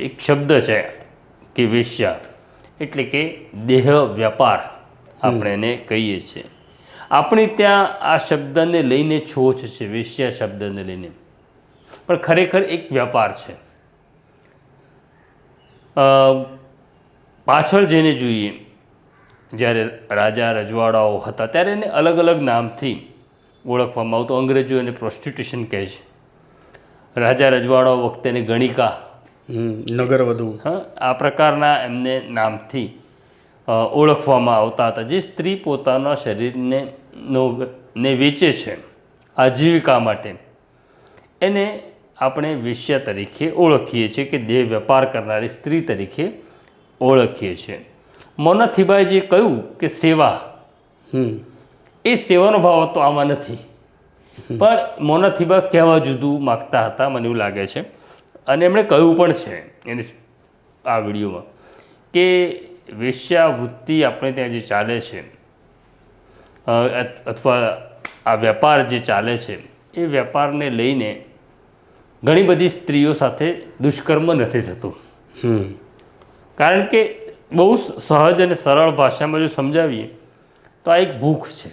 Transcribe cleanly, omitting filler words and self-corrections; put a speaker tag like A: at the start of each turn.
A: એક શબ્દ છે કે વેશ્યા એટલે કે દેહ વ્યાપાર આપણે એને કહીએ છીએ. આપણે ત્યાં આ શબ્દને લઈને છોછ છે, વેશ્યા શબ્દને લઈને, પણ ખરેખર એક વ્યાપાર છે. પાછળ જઈને જોઈએ, જ્યારે રાજા રજવાડાઓ હતા ત્યારે એને અલગ અલગ નામથી ઓળખવામાં આવતું. અંગ્રેજો એને પ્રોસ્ટિટ્યુશન કહે છે. રાજા રજવાડાઓ વખતે એને ગણિકા,
B: નગરવધુ,
A: આ પ્રકારના એમને નામથી ઓળખવામાં આવતા હતા. જે સ્ત્રી પોતાના શરીરને ને વેચે છે આજીવિકા માટે, એને આપણે વેશ્યા તરીકે ઓળખીએ છીએ કે દેહ વેપાર કરનારી સ્ત્રી તરીકે ઓળખીએ છીએ. મોના થીબાએ જે કહ્યું કે સેવા, એ સેવાનો ભાવ તો આમાં નથી, પણ મોના થીબા કહેવા જુદું માગતા હતા, મને એવું લાગે છે. અને એમણે કહ્યું પણ છે એની આ વિડીયોમાં કે વેશ્યાવૃત્તિ આપણે ત્યાં જે ચાલે છે અથવા આ વેપાર જે ચાલે છે, એ વેપારને લઈને ઘણી બધી સ્ત્રીઓ સાથે દુષ્કર્મ નથી થતું. કારણ કે બહુ સહજ અને સરળ ભાષામાં જો સમજાવીએ તો આ એક ભૂખ છે.